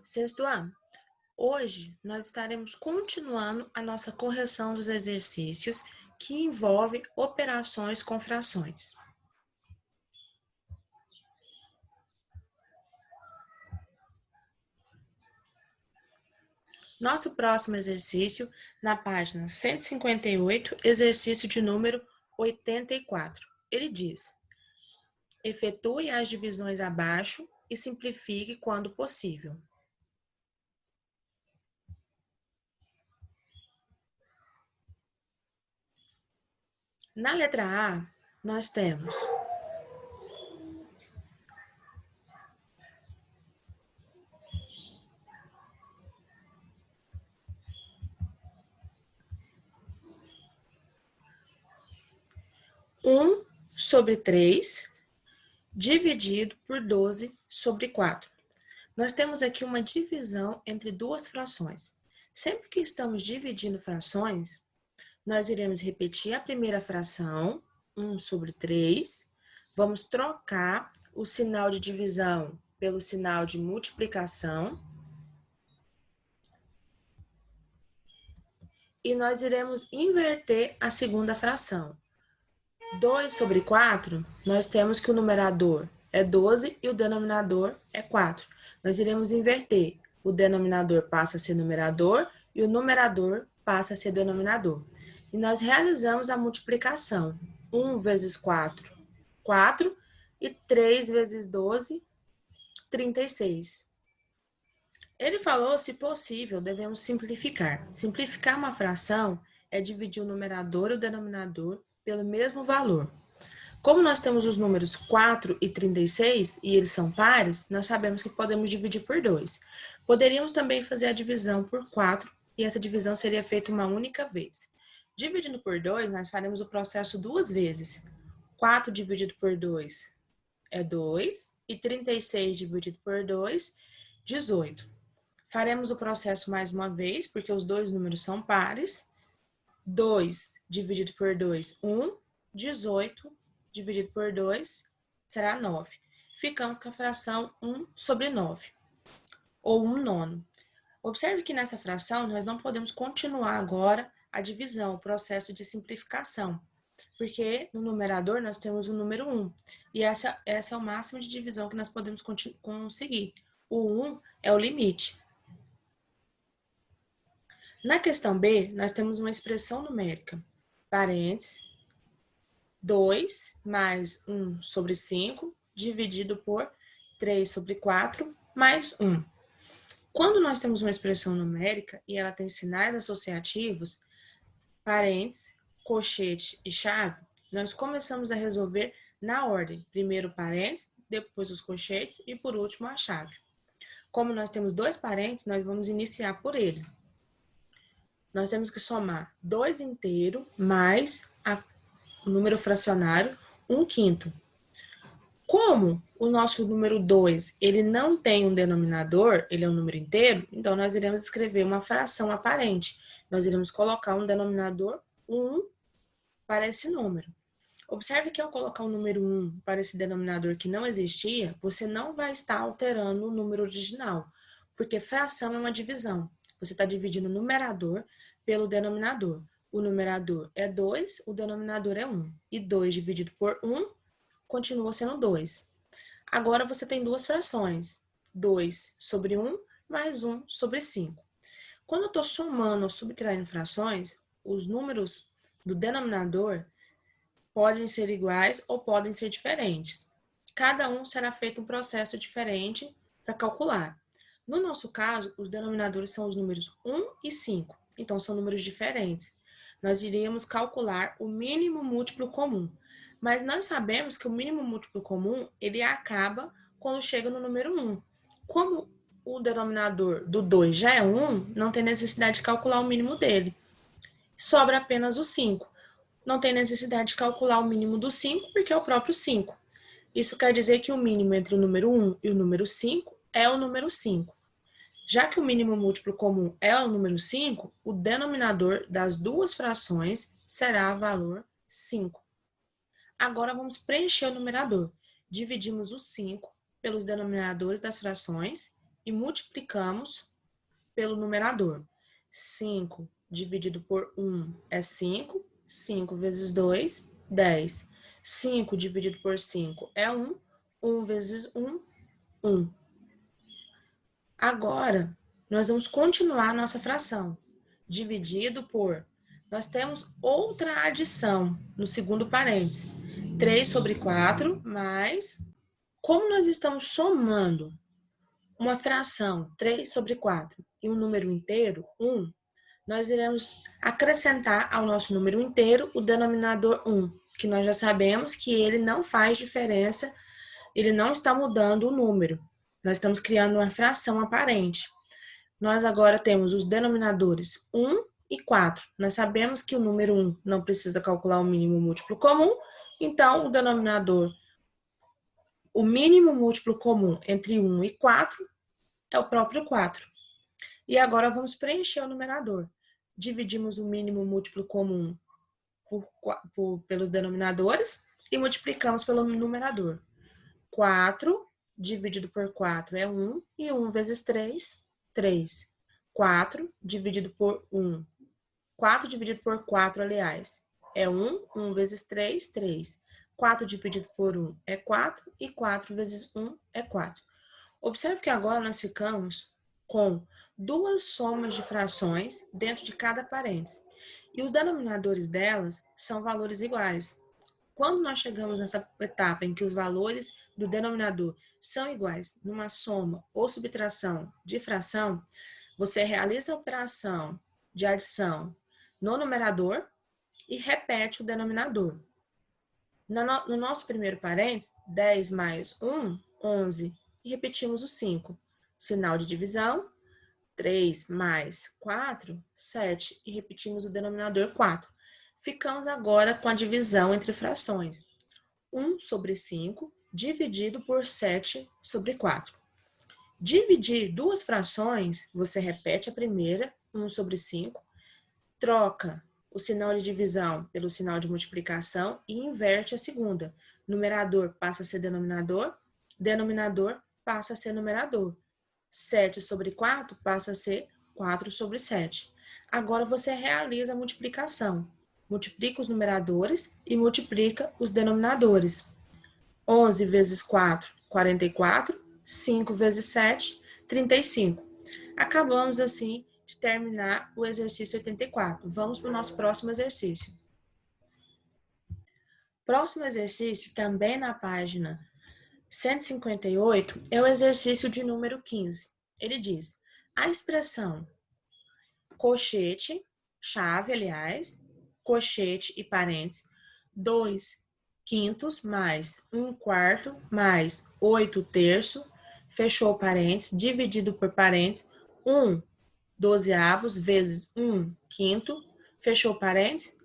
Sexto ano. Hoje, nós estaremos continuando a nossa correção dos exercícios que envolve operações com frações. Nosso próximo exercício, na página 158, exercício de número 84. Ele diz: efetue as divisões abaixo e simplifique quando possível. Na letra A, nós temos um sobre 3 dividido por 12 sobre 4. Nós temos aqui uma divisão entre duas frações. Sempre que estamos dividindo frações, nós iremos repetir a primeira fração, 1 sobre 3. Vamos trocar o sinal de divisão pelo sinal de multiplicação. E nós iremos inverter a segunda fração. 2 sobre 4, nós temos que o numerador é 12 e o denominador é 4. Nós iremos inverter. O denominador passa a ser numerador e o numerador passa a ser denominador. E nós realizamos a multiplicação. 1 vezes 4, 4. E 3 vezes 12, 36. Ele falou, se possível, devemos simplificar. Simplificar uma fração é dividir o numerador e o denominador pelo mesmo valor. Como nós temos os números 4 e 36, e eles são pares, nós sabemos que podemos dividir por 2. Poderíamos também fazer a divisão por 4, e essa divisão seria feita uma única vez. Dividindo por 2, nós faremos o processo duas vezes. 4 dividido por 2 é 2, e 36 dividido por 2, 18. Faremos o processo mais uma vez, porque os dois números são pares. 2 dividido por 2, 1. 18 dividido por 2 será 9. Ficamos com a fração 1 sobre 9, ou 1 nono. Observe que nessa fração nós não podemos continuar agora a divisão, o processo de simplificação, porque no numerador nós temos o número 1, e essa é o máximo de divisão que nós podemos conseguir. O 1 é o limite. Na questão B, nós temos uma expressão numérica, parênteses, 2 mais 1 sobre 5, dividido por 3 sobre 4, mais 1. Quando nós temos uma expressão numérica e ela tem sinais associativos, parênteses, colchete e chave, nós começamos a resolver na ordem. Primeiro o parênteses, depois os colchetes e por último a chave. Como nós temos dois parênteses, nós vamos iniciar por ele. Nós temos que somar 2 inteiro mais o número fracionário 1/5. Como o nosso número 2 ele não tem um denominador, ele é um número inteiro, então nós iremos escrever uma fração aparente. Nós iremos colocar um denominador 1 para esse número. Observe que ao colocar o número 1 para esse denominador que não existia, você não vai estar alterando o número original, porque fração é uma divisão. Você está dividindo o numerador pelo denominador. O numerador é 2, o denominador é 1. E 2 dividido por 1 continua sendo 2. Agora você tem duas frações. 2 sobre 1 mais 1 sobre 5. Quando eu estou somando ou subtraindo frações, os números do denominador podem ser iguais ou podem ser diferentes. Cada um será feito um processo diferente para calcular. No nosso caso, os denominadores são os números 1 e 5. Então, são números diferentes. Nós iríamos calcular o mínimo múltiplo comum. Mas nós sabemos que o mínimo múltiplo comum, ele acaba quando chega no número 1. Como o denominador do 2 já é 1, não tem necessidade de calcular o mínimo dele. Sobra apenas o 5. Não tem necessidade de calcular o mínimo do 5, porque é o próprio 5. Isso quer dizer que o mínimo entre o número 1 e o número 5 é o número 5. Já que o mínimo múltiplo comum é o número 5, o denominador das duas frações será o valor 5. Agora vamos preencher o numerador. Dividimos o 5 pelos denominadores das frações e multiplicamos pelo numerador. 5 dividido por 1 é 5. 5 vezes 2, 10. 5 dividido por 5 é 1. 1 vezes 1, 1. Agora, nós vamos continuar a nossa fração. Dividido por... Nós temos outra adição no segundo parêntese. 3 sobre 4 mais... Como nós estamos somando uma fração 3 sobre 4 e um número inteiro, 1, nós iremos acrescentar ao nosso número inteiro o denominador 1, que nós já sabemos que ele não faz diferença, ele não está mudando o número. Nós estamos criando uma fração aparente. Nós agora temos os denominadores 1 e 4. Nós sabemos que o número 1 não precisa calcular o mínimo múltiplo comum, então o denominador, o mínimo múltiplo comum entre 1 e 4 é o próprio 4. E agora vamos preencher o numerador. Dividimos o mínimo múltiplo comum pelos denominadores e multiplicamos pelo numerador. 4 dividido por 4 é 1, e 1 vezes 3, 3. 4 dividido por 1. 4 dividido por 4, aliás, é 1. 1 vezes 3, 3. 4 dividido por 1 é 4, e 4 vezes 1 é 4. Observe que agora nós ficamos com duas somas de frações dentro de cada parêntese. E os denominadores delas são valores iguais. Quando nós chegamos nessa etapa em que os valores do denominador são iguais numa soma ou subtração de fração, você realiza a operação de adição no numerador e repete o denominador. No nosso primeiro parênteses, 10 mais 1, 11, e repetimos o 5. Sinal de divisão, 3 mais 4, 7, e repetimos o denominador 4. Ficamos agora com a divisão entre frações. 1 sobre 5 dividido por 7 sobre 4. Dividir duas frações, você repete a primeira, 1 sobre 5, troca o sinal de divisão pelo sinal de multiplicação e inverte a segunda. Numerador passa a ser denominador, denominador passa a ser numerador. 7 sobre 4 passa a ser 4 sobre 7. Agora você realiza a multiplicação. Multiplica os numeradores e multiplica os denominadores. 11 vezes 4, 44. 5 vezes 7, 35. Acabamos assim de terminar o exercício 84. Vamos para o nosso próximo exercício. Próximo exercício, também na página 158, é o exercício de número 15. Ele diz: a expressão colchete, chave, aliás, colchete e parênteses, 2/5 mais 1/4 mais 8/3, fechou parênteses, dividido por parênteses, 1/12 vezes 1/5, fechou parênteses,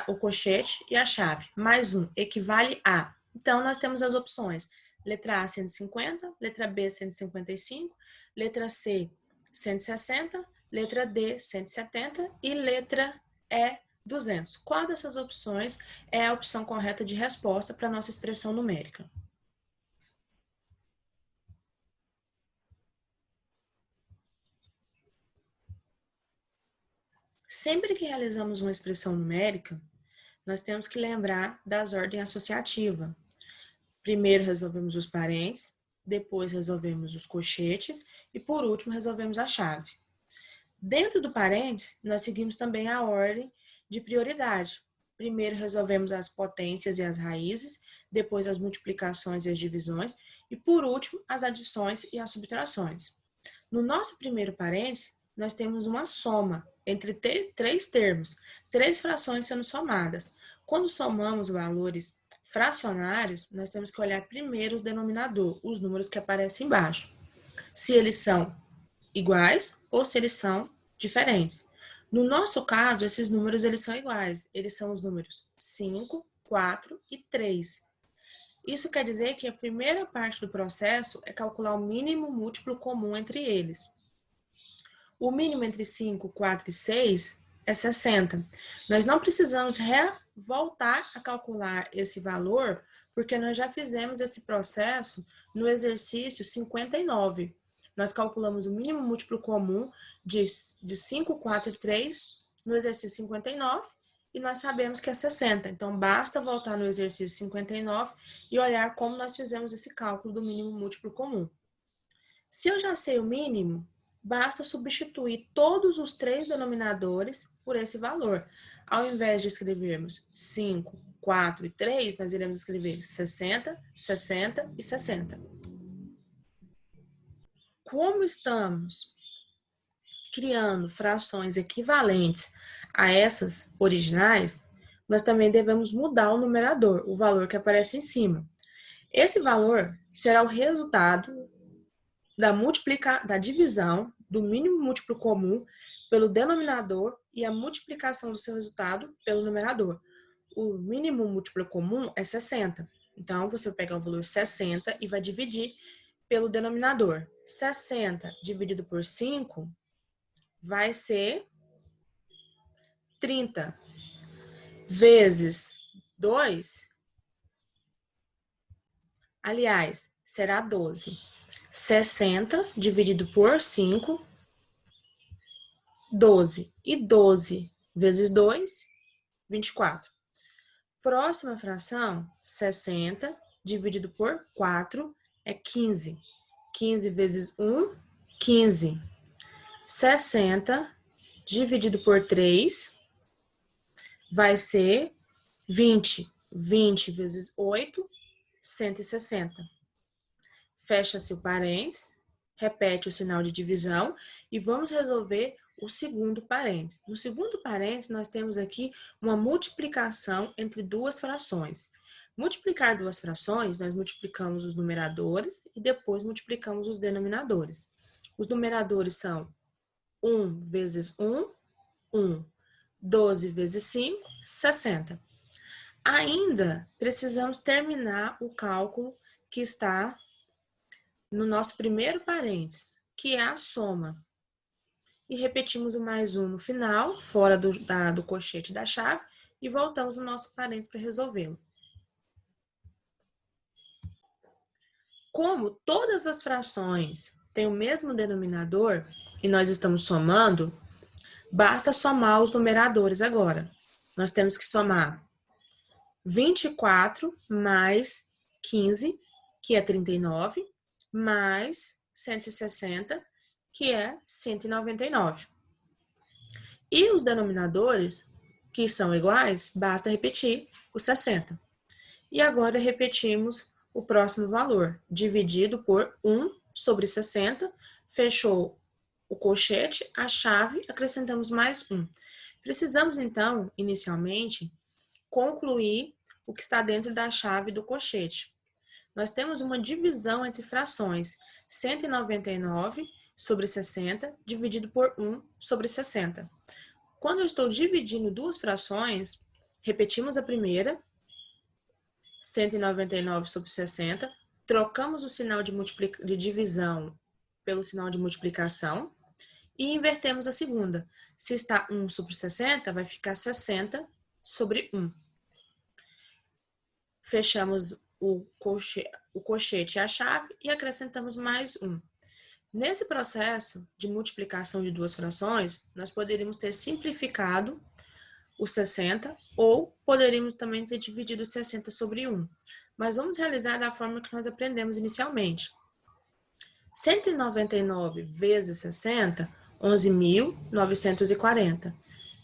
o colchete e a chave, mais 1, equivale a. Então, nós temos as opções. Letra A, 150, letra B, 155, letra C, 160, letra D, 170 e letra E, 200. Qual dessas opções é a opção correta de resposta para a nossa expressão numérica? Sempre que realizamos uma expressão numérica, nós temos que lembrar das ordens associativas. Primeiro resolvemos os parênteses, depois resolvemos os colchetes e, por último, resolvemos a chave. Dentro do parênteses, nós seguimos também a ordem de prioridade. Primeiro resolvemos as potências e as raízes, depois as multiplicações e as divisões e, por último, as adições e as subtrações. No nosso primeiro parênteses, nós temos uma soma entre três termos, três frações sendo somadas. Quando somamos valores fracionários, nós temos que olhar primeiro o denominador, os números que aparecem embaixo. Se eles são iguais ou se eles são diferentes. No nosso caso, esses números eles são iguais. Eles são os números 5, 4 e 3. Isso quer dizer que a primeira parte do processo é calcular o mínimo múltiplo comum entre eles. O mínimo entre 5, 4 e 6 é 60. Nós não precisamos voltar a calcular esse valor, porque nós já fizemos esse processo no exercício 59. Nós calculamos o mínimo múltiplo comum de 5, 4 e 3 no exercício 59 e nós sabemos que é 60. Então, basta voltar no exercício 59 e olhar como nós fizemos esse cálculo do mínimo múltiplo comum. Se eu já sei o mínimo, basta substituir todos os 3 denominadores por esse valor. Ao invés de escrevermos 5, 4 e 3, nós iremos escrever 60, 60 e 60. Como estamos criando frações equivalentes a essas originais, nós também devemos mudar o numerador, o valor que aparece em cima. Esse valor será o resultado da divisão do mínimo múltiplo comum pelo denominador e a multiplicação do seu resultado pelo numerador. O mínimo múltiplo comum é 60. Então, você pega o valor 60 e vai dividir pelo denominador. 60 dividido por 5 vai ser 30. Vezes 2, aliás, será 12. 60 dividido por 5, 12. E 12 vezes 2, 24. Próxima fração, 60 dividido por 4 é 15. 15 vezes 1, 15. 60 dividido por 3 vai ser 20. 20 vezes 8, 160. Fecha-se o parênteses, repete o sinal de divisão e vamos resolver o segundo parênteses. No segundo parênteses, nós temos aqui uma multiplicação entre duas frações. Multiplicar duas frações, nós multiplicamos os numeradores e depois multiplicamos os denominadores. Os numeradores são 1 vezes 1, 1. 12 vezes 5, 60. Ainda precisamos terminar o cálculo que está no nosso primeiro parênteses, que é a soma. E repetimos o mais 1 no final, fora do colchete da chave, e voltamos no nosso parênteses para resolvê-lo. Como todas as frações têm o mesmo denominador, e nós estamos somando, basta somar os numeradores agora. Nós temos que somar 24 mais 15, que é 39, mais 160, que é 199. E os denominadores, que são iguais, basta repetir os 60. E agora repetimos o próximo valor, dividido por 1 sobre 60, fechou o colchete, a chave, acrescentamos mais 1. Precisamos, então, inicialmente, concluir o que está dentro da chave do colchete. Nós temos uma divisão entre frações, 199 sobre 60, dividido por 1 sobre 60. Quando eu estou dividindo duas frações, repetimos a primeira, 199 sobre 60, trocamos o sinal de divisão pelo sinal de multiplicação e invertemos a segunda. Se está 1 sobre 60, vai ficar 60 sobre 1. Fechamos o colchete e a chave e acrescentamos mais 1. Nesse processo de multiplicação de duas frações, nós poderíamos ter simplificado o 60 ou poderíamos também ter dividido 60 sobre 1. Mas vamos realizar da forma que nós aprendemos inicialmente. 199 vezes 60, 11.940.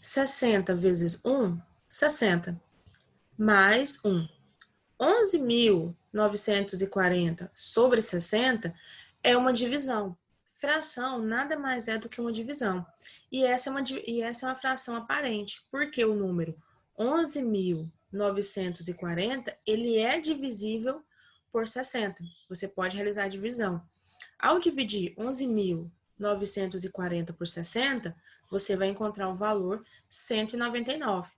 60 vezes 1, 60. Mais 1. 11.940 sobre 60 é uma divisão. Fração nada mais é do que uma divisão. E essa é uma fração aparente, porque o número 11.940 ele é divisível por 60. Você pode realizar a divisão. Ao dividir 11.940 por 60, você vai encontrar o valor 199.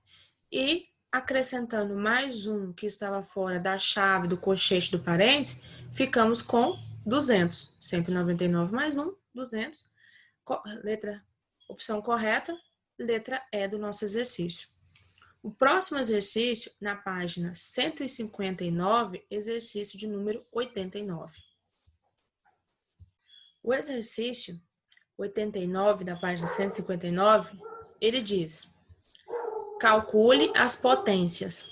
E acrescentando mais um que estava fora da chave do colchete do parênteses, ficamos com 200. 199 mais 1, 200. Opção correta, letra E do nosso exercício. O próximo exercício, na página 159, exercício de número 89. O exercício 89, da página 159, ele diz: calcule as potências.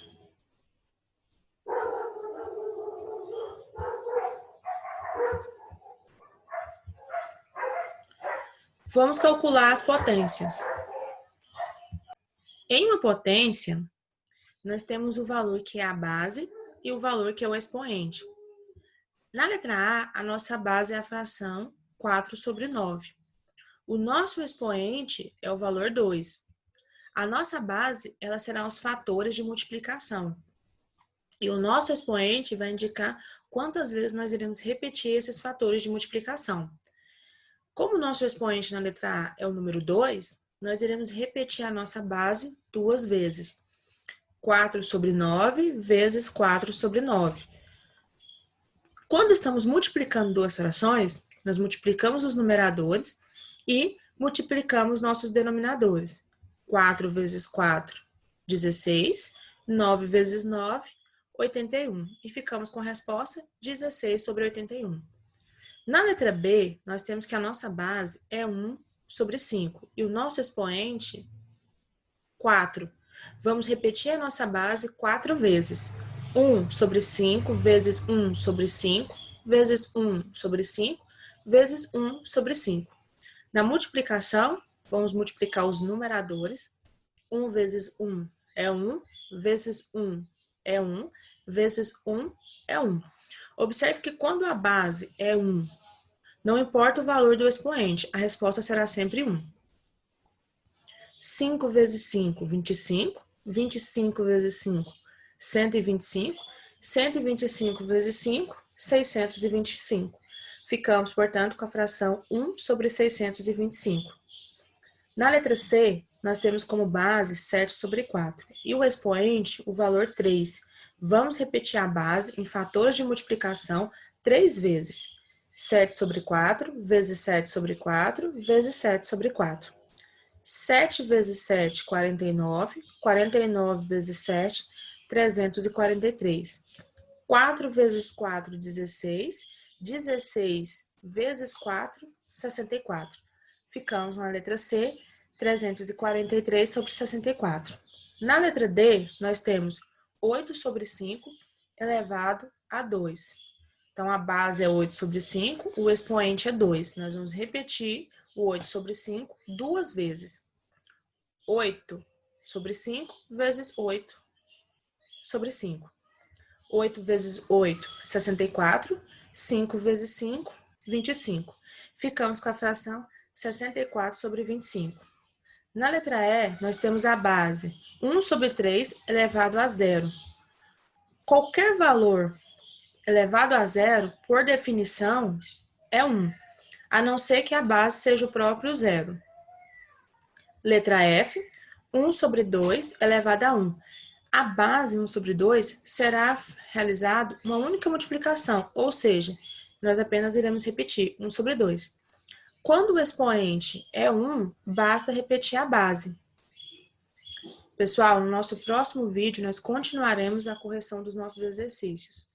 Vamos calcular as potências. Em uma potência, nós temos o valor que é a base e o valor que é o expoente. Na letra A, a nossa base é a fração 4/9. O nosso expoente é o valor 2. A nossa base, ela será os fatores de multiplicação. E o nosso expoente vai indicar quantas vezes nós iremos repetir esses fatores de multiplicação. Como o nosso expoente na letra A é o número 2, nós iremos repetir a nossa base 2 vezes. 4/9 vezes 4/9. Quando estamos multiplicando duas frações, nós multiplicamos os numeradores e multiplicamos nossos denominadores. 4 vezes 4, 16. 9 vezes 9, 81. E ficamos com a resposta 16/81. Na letra B, nós temos que a nossa base é 1/5 e o nosso expoente, 4. Vamos repetir a nossa base 4 vezes. 1/5 vezes 1/5 vezes 1/5 vezes 1/5. Na multiplicação, vamos multiplicar os numeradores. 1 vezes 1 é 1, vezes 1 é 1, vezes 1 é 1. Observe que quando a base é 1, não importa o valor do expoente, a resposta será sempre 1. 5 vezes 5, 25. 25 vezes 5, 125. 125 vezes 5, 625. Ficamos, portanto, com a fração 1/625. Na letra C, nós temos como base 7/4 e o expoente, o valor 3. Vamos repetir a base em fatores de multiplicação 3 vezes. 7/4 vezes 7/4 vezes 7/4. 7 vezes 7, 49. 49 vezes 7, 343. 4 vezes 4, 16. 16 vezes 4, 64. Ficamos na letra C, 343/64. Na letra D, nós temos 8/5 elevado a 2. Então, a base é 8/5, o expoente é 2. Nós vamos repetir o 8/5 duas vezes. 8/5 vezes 8/5. 8 vezes 8, 64. 5 vezes 5, 25. Ficamos com a fração 64/25. Na letra E, nós temos a base 1/3 elevado a 0. Qualquer valor elevado a 0, por definição, é 1, a não ser que a base seja o próprio 0. Letra F, 1/2 elevado a 1. A base 1/2 será realizada uma única multiplicação, ou seja, nós apenas iremos repetir 1/2. Quando o expoente é 1, basta repetir a base. Pessoal, no nosso próximo vídeo, nós continuaremos a correção dos nossos exercícios.